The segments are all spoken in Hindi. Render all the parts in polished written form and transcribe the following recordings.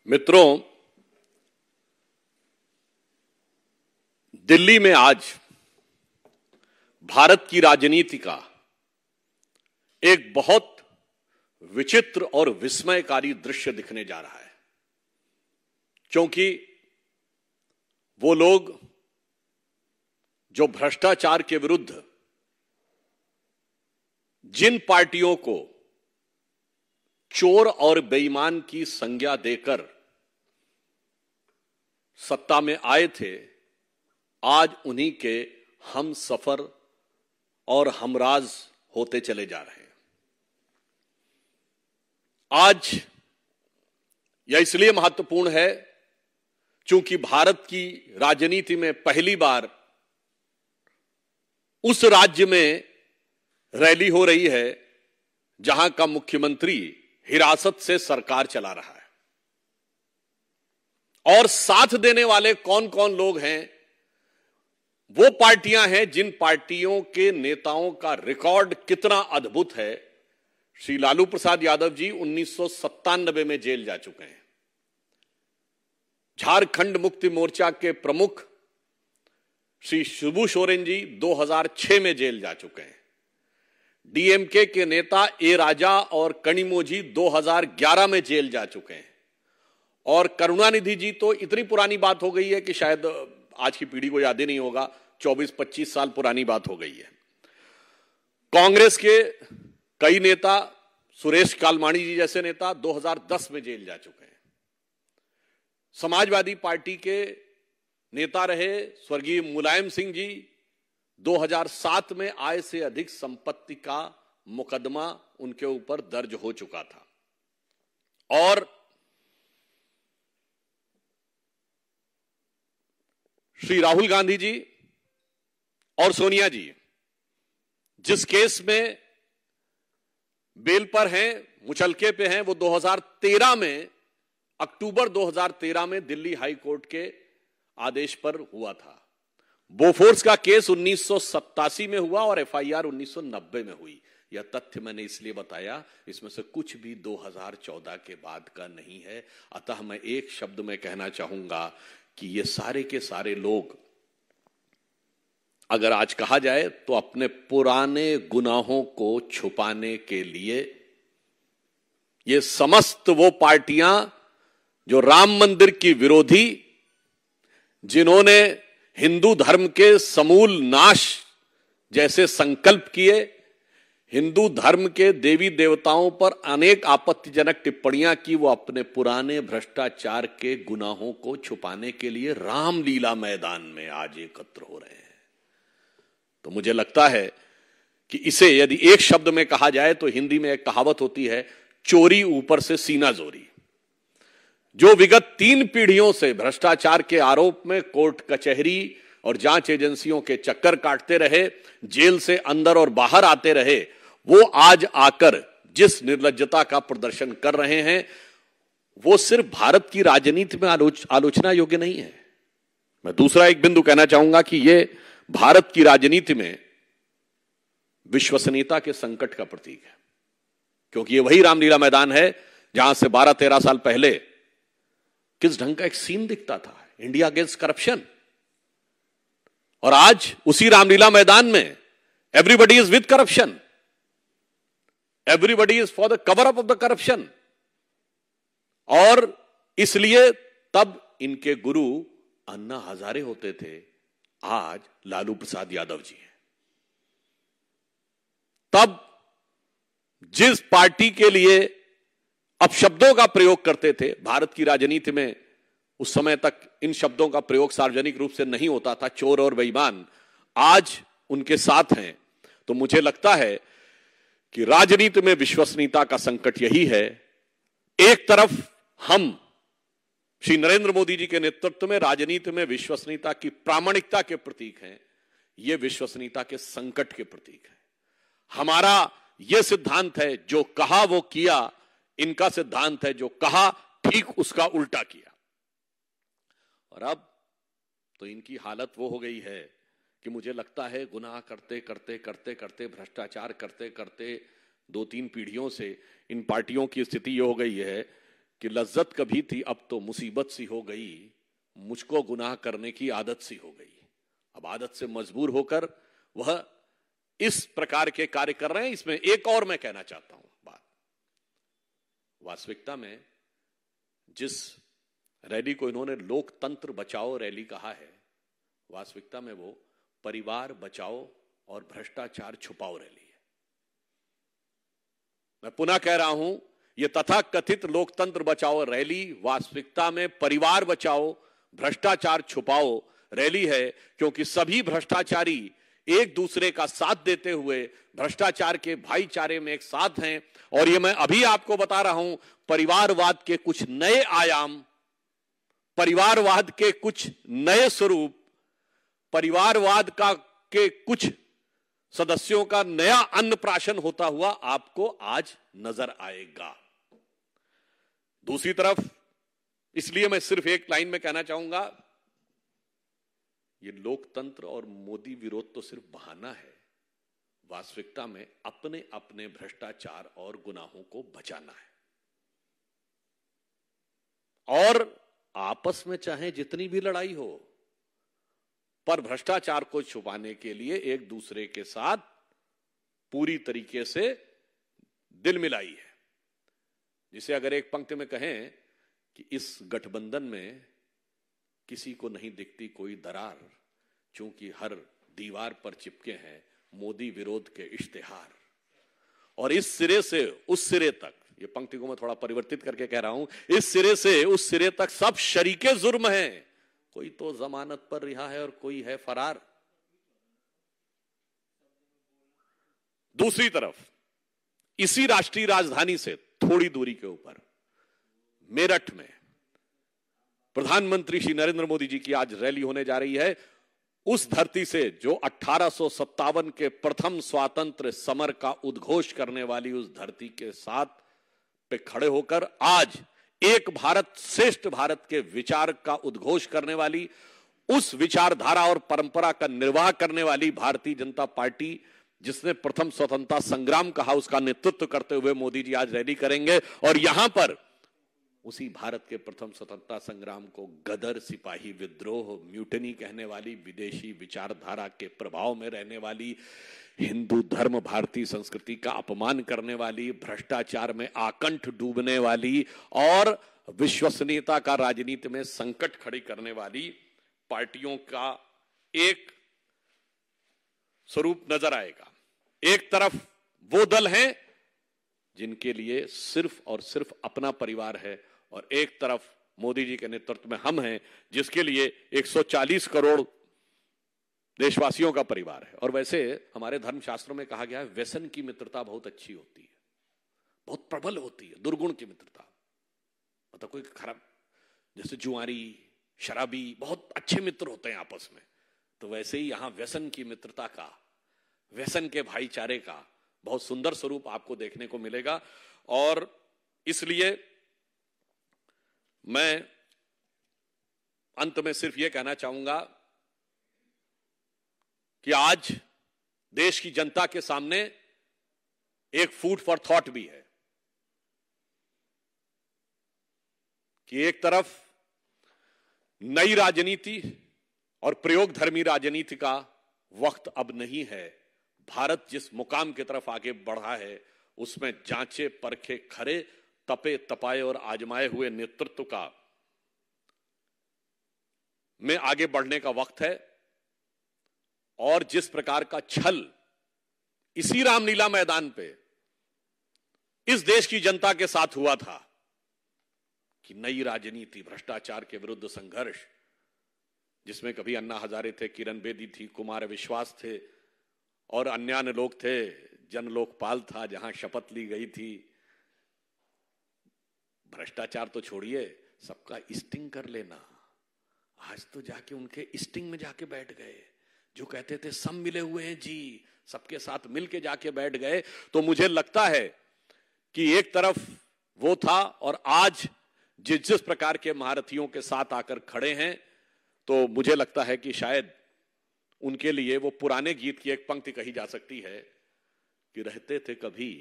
मित्रों, दिल्ली में आज भारत की राजनीति का एक बहुत विचित्र और विस्मयकारी दृश्य दिखने जा रहा है, क्योंकि वो लोग जो भ्रष्टाचार के विरुद्ध जिन पार्टियों को चोर और बेईमान की संज्ञा देकर सत्ता में आए थे, आज उन्हीं के हम सफर और हमराज होते चले जा रहे हैं। आज यह इसलिए महत्वपूर्ण है क्योंकि भारत की राजनीति में पहली बार उस राज्य में रैली हो रही है जहां का मुख्यमंत्री हिरासत से सरकार चला रहा है, और साथ देने वाले कौन कौन लोग हैं? वो पार्टियां हैं जिन पार्टियों के नेताओं का रिकॉर्ड कितना अद्भुत है। श्री लालू प्रसाद यादव जी 1997 में जेल जा चुके हैं। झारखंड मुक्ति मोर्चा के प्रमुख श्री शिबू सोरेन जी 2006 में जेल जा चुके हैं। डीएमके के नेता ए राजा और कनिमोझी 2011 में जेल जा चुके हैं। और करुणानिधि जी तो इतनी पुरानी बात हो गई है कि शायद आज की पीढ़ी को याद ही नहीं होगा, 24-25 साल पुरानी बात हो गई है। कांग्रेस के कई नेता, सुरेश कालमाणी जी जैसे नेता 2010 में जेल जा चुके हैं। समाजवादी पार्टी के नेता रहे स्वर्गीय मुलायम सिंह जी 2007 में आय से अधिक संपत्ति का मुकदमा उनके ऊपर दर्ज हो चुका था। और श्री राहुल गांधी जी और सोनिया जी जिस केस में बेल पर हैं, मुचलके पे हैं, वो 2013 में, अक्टूबर 2013 में दिल्ली हाई कोर्ट के आदेश पर हुआ था। बोफोर्स का केस 1987 में हुआ और एफआईआर 1990 में हुई। यह तथ्य मैंने इसलिए बताया, इसमें से कुछ भी 2014 के बाद का नहीं है। अतः मैं एक शब्द में कहना चाहूंगा कि ये सारे के सारे लोग, अगर आज कहा जाए तो अपने पुराने गुनाहों को छुपाने के लिए ये समस्त वो पार्टियां जो राम मंदिर की विरोधी, जिन्होंने हिंदू धर्म के समूल नाश जैसे संकल्प किए, हिंदू धर्म के देवी देवताओं पर अनेक आपत्तिजनक टिप्पणियां की, वो अपने पुराने भ्रष्टाचार के गुनाहों को छुपाने के लिए रामलीला मैदान में आज एकत्र हो रहे हैं। तो मुझे लगता है कि इसे यदि एक शब्द में कहा जाए तो हिंदी में एक कहावत होती है, चोरी ऊपर से सीना जोरी। जो विगत 3 पीढ़ियों से भ्रष्टाचार के आरोप में कोर्ट कचहरी और जांच एजेंसियों के चक्कर काटते रहे, जेल से अंदर और बाहर आते रहे, वो आज आकर जिस निर्लज्जता का प्रदर्शन कर रहे हैं, वो सिर्फ भारत की राजनीति में आलोचना योग्य नहीं है। मैं दूसरा एक बिंदु कहना चाहूंगा कि ये भारत की राजनीति में विश्वसनीयता के संकट का प्रतीक है, क्योंकि ये वही रामलीला मैदान है जहां से 12-13 साल पहले किस ढंग का एक सीन दिखता था, इंडिया अगेंस्ट करप्शन। और आज उसी रामलीला मैदान में everybody is with corruption, everybody is for the cover up of the corruption. और इसलिए तब इनके गुरु अन्ना हजारे होते थे, आज लालू प्रसाद यादव जी हैं। तब जिस पार्टी के लिए अपशब्दों का प्रयोग करते थे, भारत की राजनीति में उस समय तक इन शब्दों का प्रयोग सार्वजनिक रूप से नहीं होता था, चोर और बेईमान, आज उनके साथ हैं। तो मुझे लगता है कि राजनीति में विश्वसनीयता का संकट यही है। एक तरफ हम श्री नरेंद्र मोदी जी के नेतृत्व में राजनीति में विश्वसनीयता की प्रामाणिकता के प्रतीक हैं, ये विश्वसनीयता के संकट के प्रतीक है। हमारा यह सिद्धांत है, जो कहा वो किया। इनका सिद्धांत है, जो कहा ठीक उसका उल्टा किया। और अब तो इनकी हालत वो हो गई है कि मुझे लगता है गुनाह करते करते करते करते, भ्रष्टाचार करते करते 2-3 पीढ़ियों से इन पार्टियों की स्थिति ये हो गई है कि लज्जत कभी थी अब तो मुसीबत सी हो गई, मुझको गुनाह करने की आदत सी हो गई। अब आदत से मजबूर होकर वह इस प्रकार के कार्य कर रहे हैं। इसमें एक और मैं कहना चाहता हूं बात, वास्तविकता में जिस रैली को इन्होंने लोकतंत्र बचाओ रैली कहा है, वास्तविकता में वो परिवार बचाओ और भ्रष्टाचार छुपाओ रैली है। मैं पुनः कह रहा हूं, यह तथाकथित लोकतंत्र बचाओ रैली वास्तविकता में परिवार बचाओ भ्रष्टाचार छुपाओ रैली है, क्योंकि सभी भ्रष्टाचारी एक दूसरे का साथ देते हुए भ्रष्टाचार के भाईचारे में एक साथ हैं। और यह मैं अभी आपको बता रहा हूं, परिवारवाद के कुछ नए आयाम, परिवारवाद के कुछ नए स्वरूप, परिवारवाद का के कुछ सदस्यों का नया अन्नप्राशन होता हुआ आपको आज नजर आएगा। दूसरी तरफ, इसलिए मैं सिर्फ एक लाइन में कहना चाहूंगा, ये लोकतंत्र और मोदी विरोध तो सिर्फ बहाना है। वास्तविकता में अपने अपने भ्रष्टाचार और गुनाहों को बचाना है, और आपस में चाहे जितनी भी लड़ाई हो, पर भ्रष्टाचार को छुपाने के लिए एक दूसरे के साथ पूरी तरीके से दिल मिलाई है। जिसे अगर एक पंक्ति में कहें कि इस गठबंधन में किसी को नहीं दिखती कोई दरार, क्योंकि हर दीवार पर चिपके हैं मोदी विरोध के इश्तिहार। और इस सिरे से उस सिरे तक, ये पंक्ति को मैं थोड़ा परिवर्तित करके कह रहा हूं, इस सिरे से उस सिरे तक सब शरीके जुर्म हैं, कोई तो जमानत पर रिहा है और कोई है फरार। दूसरी तरफ, इसी राष्ट्रीय राजधानी से थोड़ी दूरी के ऊपर मेरठ में प्रधानमंत्री श्री नरेंद्र मोदी जी की आज रैली होने जा रही है। उस धरती से जो 1857 के प्रथम स्वातंत्र समर का उद्घोष करने वाली उस धरती के साथ पे खड़े होकर आज एक भारत श्रेष्ठ भारत के विचार का उद्घोष करने वाली, उस विचारधारा और परंपरा का निर्वाह करने वाली भारतीय जनता पार्टी, जिसने प्रथम स्वतंत्रता संग्राम कहा, उसका नेतृत्व करते हुए मोदी जी आज रैली करेंगे। और यहां पर उसी भारत के प्रथम स्वतंत्रता संग्राम को गदर, सिपाही विद्रोह, म्यूटनी कहने वाली, विदेशी विचारधारा के प्रभाव में रहने वाली, हिंदू धर्म भारतीय संस्कृति का अपमान करने वाली, भ्रष्टाचार में आकंठ डूबने वाली और विश्वसनीयता का राजनीति में संकट खड़ी करने वाली पार्टियों का एक स्वरूप नजर आएगा। एक तरफ वो दल हैं जिनके लिए सिर्फ और सिर्फ अपना परिवार है, और एक तरफ मोदी जी के नेतृत्व में हम हैं जिसके लिए 140 करोड़ देशवासियों का परिवार है। और वैसे हमारे धर्मशास्त्रों में कहा गया है, व्यसन की मित्रता बहुत अच्छी होती है, बहुत प्रबल होती है, दुर्गुण की मित्रता। मतलब कोई खराब, जैसे जुआरी, शराबी बहुत अच्छे मित्र होते हैं आपस में, तो वैसे ही यहां व्यसन की मित्रता का, व्यसन के भाईचारे का बहुत सुंदर स्वरूप आपको देखने को मिलेगा। और इसलिए मैं अंत में सिर्फ यह कहना चाहूंगा कि आज देश की जनता के सामने एक फूड फॉर थॉट भी है कि एक तरफ नई राजनीति और प्रयोगधर्मी राजनीति का वक्त अब नहीं है। भारत जिस मुकाम की तरफ आगे बढ़ा है, उसमें जांचे परखे खरे, तपे तपाए और आजमाए हुए नेतृत्व का में आगे बढ़ने का वक्त है। और जिस प्रकार का छल इसी रामलीला मैदान पे इस देश की जनता के साथ हुआ था कि नई राजनीति, भ्रष्टाचार के विरुद्ध संघर्ष, जिसमें कभी अन्ना हजारे थे, किरण बेदी थी, कुमार विश्वास थे और अन्य लोग थे, जन लोकपाल था जहां शपथ ली गई थी। भ्रष्टाचार तो छोड़िए, सबका स्टिंग कर लेना। आज तो जाके उनके स्टिंग में जाके बैठ गए। जो कहते थे सब मिले हुए हैं जी, सबके साथ मिलके जाके बैठ गए। तो मुझे लगता है कि एक तरफ वो था और आज जिस जिस प्रकार के महारथियों के साथ आकर खड़े हैं, तो मुझे लगता है कि शायद उनके लिए वो पुराने गीत की एक पंक्ति कही जा सकती है कि रहते थे कभी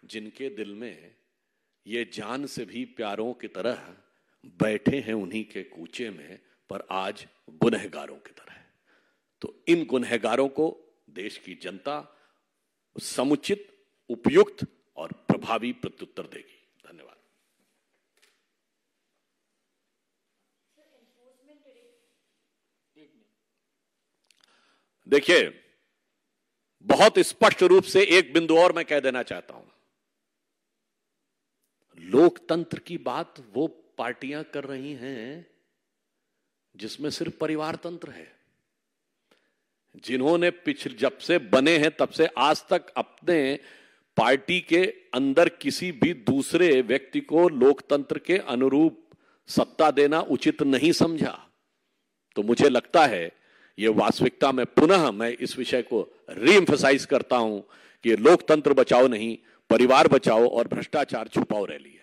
जिनके दिल में ये जान से भी प्यारों की तरह बैठे हैं उन्हीं के कूचे में, पर आज गुनहगारों की तरह। तो इन गुनहगारों को देश की जनता समुचित, उपयुक्त और प्रभावी प्रत्युत्तर देगी। धन्यवाद। देखिए, बहुत स्पष्ट रूप से एक बिंदु और मैं कह देना चाहता हूं। लोकतंत्र की बात वो पार्टियां कर रही हैं जिसमें सिर्फ परिवार तंत्र है, जिन्होंने जब से बने हैं तब से आज तक अपने पार्टी के अंदर किसी भी दूसरे व्यक्ति को लोकतंत्र के अनुरूप सत्ता देना उचित नहीं समझा। तो मुझे लगता है ये वास्तविकता में पुनः मैं इस विषय को रीएम्फसाइज करता हूं कि लोकतंत्र बचाओ नहीं, परिवार बचाओ और भ्रष्टाचार छुपाओ रैली है।